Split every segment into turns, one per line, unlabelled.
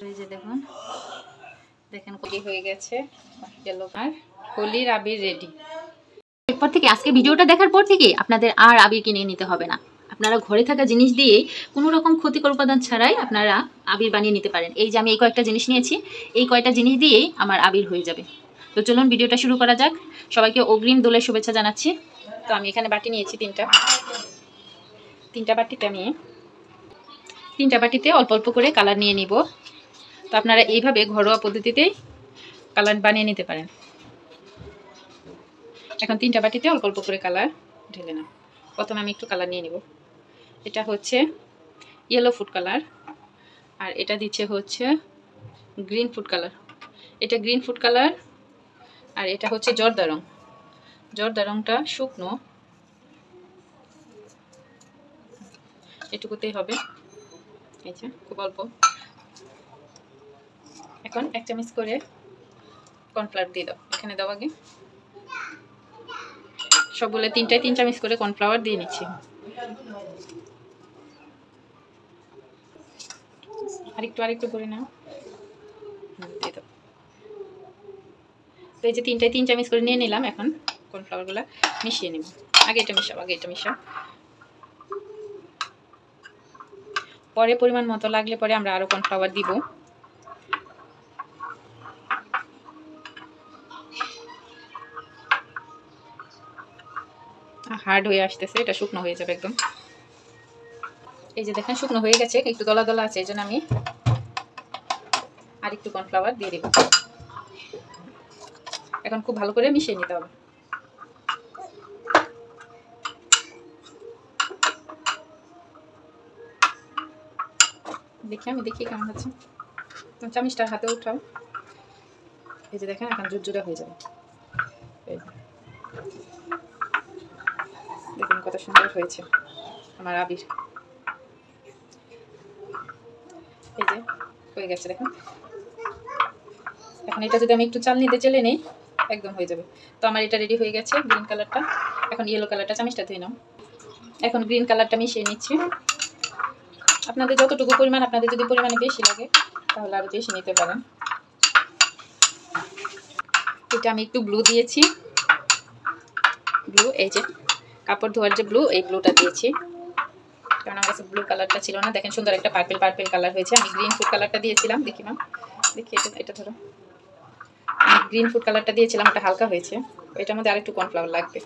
এই যে দেখুন দেখেন কলি হয়ে গেছে গেল আর হোলির আবির রেডি। এরপর থেকে আজকে ভিডিওটা দেখার পর থেকে আপনাদের আর আবির কিনে নিতে হবে না। আপনারা ঘরে থাকা জিনিস দিয়েই কোনো রকম ক্ষতিকর উপাদান ছাড়াই আপনারা আবির বানিয়ে নিতে পারেন। এই যে আমি এই কয়েকটা জিনিস নিয়েছি, এই কয়েকটা জিনিস দিয়েই আমার আবির হয়ে যাবে। তো চলুন ভিডিওটা শুরু করা যাক। সবাইকে অগ্রিম দোলের শুভেচ্ছা জানাচ্ছি। তো আমি এখানে বাটি নিয়েছি তিনটা বাটিতে আমি তিনটা বাটিতে অল্প অল্প করে কালার নিয়ে নিব। তো আপনারা এইভাবে ঘরোয়া পদ্ধতিতেই কালার বানিয়ে নিতে পারেন। এখন তিনটা বাটিতে অল্প অল্প করে কালার ঢেলে নাও। প্রথমে আমি একটু কালার নিয়ে নিব। এটা হচ্ছে ইয়েলো ফুড কালার, আর এটা দিচ্ছে হচ্ছে গ্রিন ফুড কালার। এটা গ্রিন ফুড কালার, আর এটা হচ্ছে জর্দা রং। জর্দা রংটা শুকনো, এটুকুতেই হবে। এই যে খুব অল্প। এখন 1 চামচ করে কর্নফ্লাওয়ার দিয়ে দাও। এখানে দাও আগে সবগুলো 3 চামচ করে কর্নফ্লাওয়ার দিয়ে নিচ্ছি। আরেকটু করে নাও, দিয়ে দাও। তো এই যে 3 চামচ করে নিয়ে নিলাম। এখন কর্নফ্লাওয়ারগুলো মিশিয়ে নেব। আগে এটা মিশাও। পরে পরিমাণ মতো লাগলে পরে আমরা আরো কর্নফ্লাওয়ার দিব। হার্ড হয়ে আসতেছে, এটা শুকনো হয়ে যাবে একদম। এই যে দেখেন শুকনো হয়ে গেছে, একটু দলা দলা আছে, এই জন্য আমি আর একটু কর্নফ্লাওয়ার দিয়ে দেব। এখন খুব ভালো করে মিশিয়ে নিতে হবে। আমি দেখি কেমন হচ্ছে। চামচটা হাতে উঠাও। এই যে দেখেন এখন জুরজুরা হয়ে যাবে। দেখুন কত সুন্দর হয়েছে আমার আবির। এই যে হয়ে গেছে দেখুন। এখন এটা যদি আমি একটু চালনিতে চেলে নেই একদম হয়ে যাবে। তো আমার এটা রেডি হয়ে গেছে গ্রিন কালারটা। এখন ইয়েলো কালারটা চামচটা ধুয়ে নাও। এখন গ্রিন কালারটা মিশিয়ে নিচ্ছি। আপনাদের যতটুকু পরিমাণ, আপনাদের যদি পরিমাণে বেশি লাগে তাহলে আরও বেশি নিতে পারেন। এটা আমি একটু ব্লু দিয়েছি। ব্লু, এই যে কাপড় ধোয়ার যে ব্লু, এই ব্লুটা দিয়েছি, কারণ আমার কাছে ব্লু কালারটা ছিল না। দেখেন সুন্দর একটা পার্পেল কালার হয়েছে। আমি গ্রিন ফুড কালারটা দিয়েছিলাম। দেখি এটা ধরো। আমি গ্রিন ফুড কালারটা দিয়েছিলাম, ওটা হালকা হয়েছে। এটার মধ্যে আরেকটু কর্নফ্লাওয়ার লাগবে,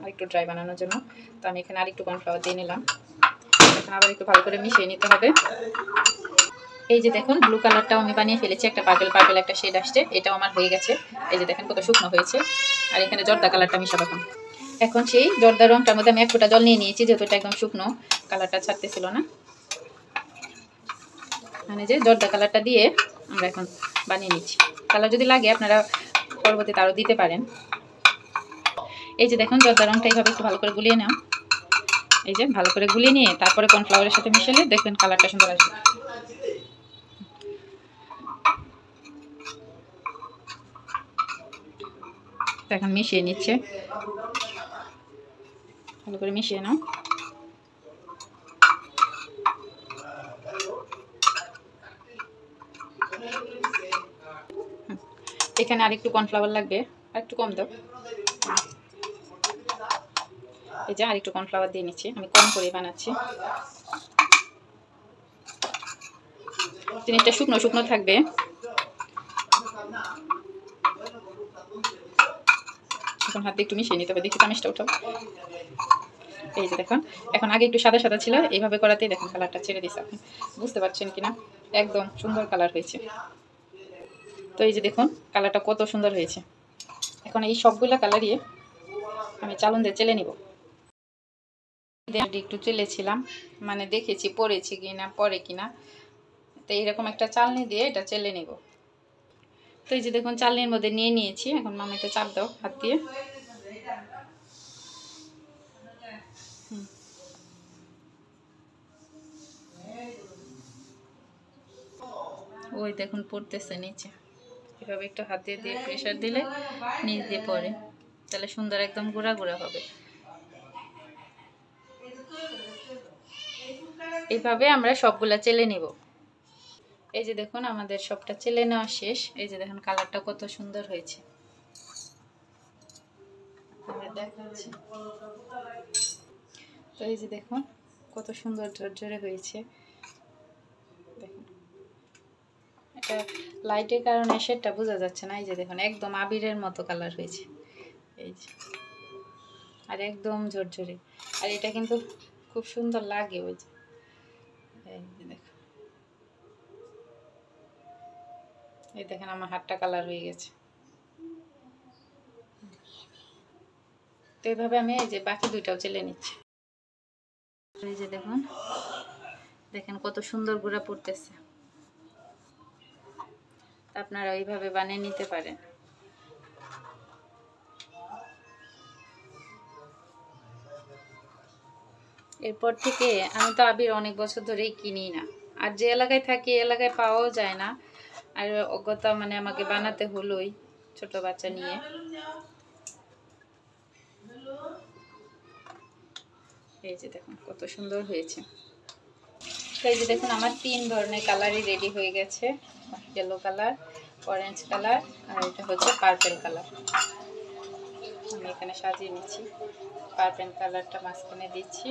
আরেকটু ড্রাই বানানোর জন্য। তো আমি এখানে আরেকটু কর্নফ্লাওয়ার দিয়ে নিলাম। এখন আবার একটু ভালো করে মিশিয়ে নিতে হবে। এই যে দেখুন ব্লু কালারটাও আমি বানিয়ে ফেলেছি, একটা পার্পেল একটা শেড আসছে। এটাও আমার হয়ে গেছে। এই যে দেখেন কত শুকনো হয়েছে। আর এখানে জর্দা কালারটা মিশাবো। এখন সেই জর্দা রংটার মধ্যে আমি 1 ফোঁটা জল নিয়ে নিয়েছি, যেহেতু এটা একদম শুকনো, কালারটা ছাড়তেছিল না। মানে যে জর্দা কালারটা দিয়ে আমরা এখন বানিয়ে নিচ্ছি। কালার যদি লাগে আপনারা পরবর্তীতে আরও দিতে পারেন। এই যে দেখুন জর্দা রংটা এইভাবে একটু ভালো করে গুলিয়ে নাও। এই যে ভালো করে গুলিয়ে নিয়ে তারপরে কর্নফ্লাওয়ারের সাথে মিশালে দেখবেন কালারটা সুন্দর আসবে। এখন মিশিয়ে নিচ্ছে, ভালো করে মিশিয়ে নাও। এখানে আরেকটু কর্নফ্লাওয়ার লাগবে, আরেকটু কম দাও। এই যে আরেকটু কর্নফ্লাওয়ার দিয়ে নিচ্ছি, আমি কম করে বানাচ্ছি। জিনিসটা শুকনো থাকবে। এখন হাত দিয়ে একটু মিশিয়ে নিতে হবে। দেখি চামচটা উঠাও। এই যে দেখুন এখন আগে একটু সাদা ছিল, এইভাবে করাতেই দেখুন কালারটা ছেড়ে দিচ্ছে। আপনি বুঝতে পারছেন কিনা? একদম সুন্দর কালার হয়েছে। তো এই যে দেখুন কালারটা কত সুন্দর হয়েছে। এখন এই সবগুলা কালারই আমি চালুন দিয়ে চেলে নিব। একটু চেলেছিলাম, মানে দেখেছি পরেছি কিনা পরে কিনা। তো এইরকম একটা চালনি দিয়ে এটা চেলে নিব। তো এই যে দেখুন চালনির মধ্যে নিয়ে নিয়েছি। এখন মামা এটা চাপ দাও হাত দিয়ে। ওই দেখুন পড়তেছে নিচে। এভাবে একটু হাত দিয়ে প্রেশার দিলে নিচ দিয়ে পড়ে, তাহলে সুন্দর একদম গুঁড়া হবে। এইভাবে আমরা সবগুলা চেলে নিব। এই যে দেখুন আমাদের সবটা চেলে নেওয়া শেষ। এই যে দেখুন কালারটা কত সুন্দর হয়েছে দেখাচ্ছি। তো এই যে দেখুন কত সুন্দর ঝরঝরে হয়েছে। দেখুন এটা লাইটের কারণে সেটা বোঝা যাচ্ছে না। এই যে দেখুন একদম আবিরের মতো কালার হয়েছে। এই যে আর একদম ঝরঝরে, আর এটা কিন্তু খুব সুন্দর লাগে। ওই যে এই যে দেখুন, এই দেখেন আমার হাতটা কালার হয়ে গেছে। তো এইভাবে আমি এই যে বাকি দুইটাও চেলে নিচ্ছি। এই যে দেখুন, দেখেন কত সুন্দর গুঁড়া পড়তেছে। আপনারা ওইভাবে বানিয়ে নিতে পারেন। এরপর থেকে আমি তো আবির অনেক বছর ধরেই কিনি না, আর যে এলাকায় থাকি এলাকায় পাওয়াও যায় না। আর অজ্ঞতা মানে আমাকে বানাতে হলোই ছোট বাচ্চা নিয়ে। এই যে দেখুন কত সুন্দর হয়েছে। তো এই যে দেখুন আমার 3 ধরনের কালারই রেডি হয়ে গেছে, ইয়েলো কালার, অরেঞ্জ কালার, আর এটা হচ্ছে পার্পল কালার। আমি এখানে সাজিয়ে নিচ্ছি। পার্পল কালারটা মাঝখানে দিচ্ছি।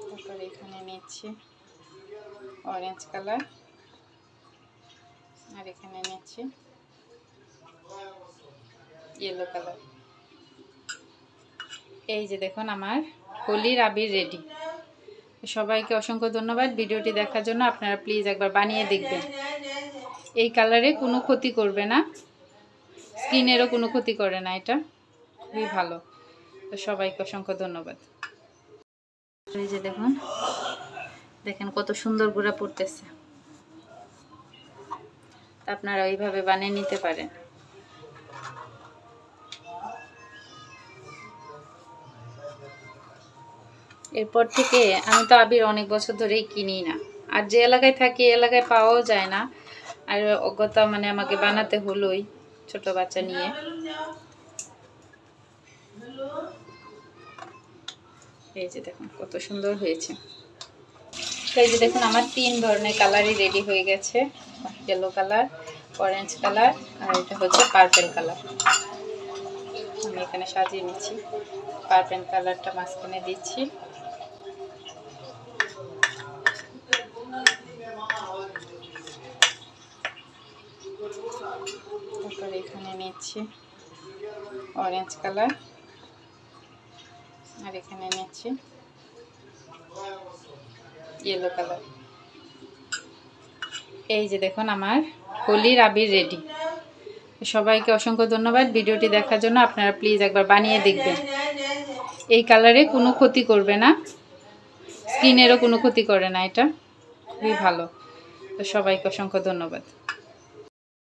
তারপর এখানে নিচ্ছি অরেঞ্জ কালার, আর এখানে নিচ্ছি ইয়েলো কালার। এই যে দেখুন আমার হোলির আবির রেডি। সবাইকে অসংখ্য ধন্যবাদ ভিডিওটি দেখার জন্য। আপনারা প্লিজ একবার বানিয়ে দেখবেন। এই কালারে কোনো ক্ষতি করবে না, স্কিনেরও কোনো ক্ষতি করে না, এটা খুবই ভালো। তো সবাইকে অসংখ্য ধন্যবাদ। এই যে দেখুন, দেখেন কত সুন্দর গুঁড়া পড়তেছে। আপনারা ওইভাবে বানিয়ে নিতে পারেন। এরপর থেকে আমি তো আবির অনেক বছর ধরেই কিনি না, আর যে এলাকায় থাকি এলাকায় পাওয়াও যায় না। আর অজ্ঞতা মানে আমাকে বানাতে হলোই ছোট বাচ্চা নিয়ে। এই যে দেখুন কত সুন্দর হয়েছে। তো এই যে দেখুন আমার 3 ধরনের কালারই রেডি হয়ে গেছে, ইয়েলো কালার, অরেঞ্জ কালার, আর এটা হচ্ছে পার্পল কালার। আমি এখানে সাজিয়ে নিচ্ছি। পার্পল কালারটা মাঝখানে দিচ্ছি। তারপর এখানে নিচ্ছি অরেঞ্জ কালার, আর এখানে নিচ্ছি ইয়েলো কালার। এই যে দেখুন আমার হোলির আবির রেডি। সবাইকে অসংখ্য ধন্যবাদ ভিডিওটি দেখার জন্য। আপনারা প্লিজ একবার বানিয়ে দেখবেন। এই কালারে কোনো ক্ষতি করবে না, স্কিনেরও কোনো ক্ষতি করে না, এটা খুবই ভালো। তো সবাইকে অসংখ্য ধন্যবাদ।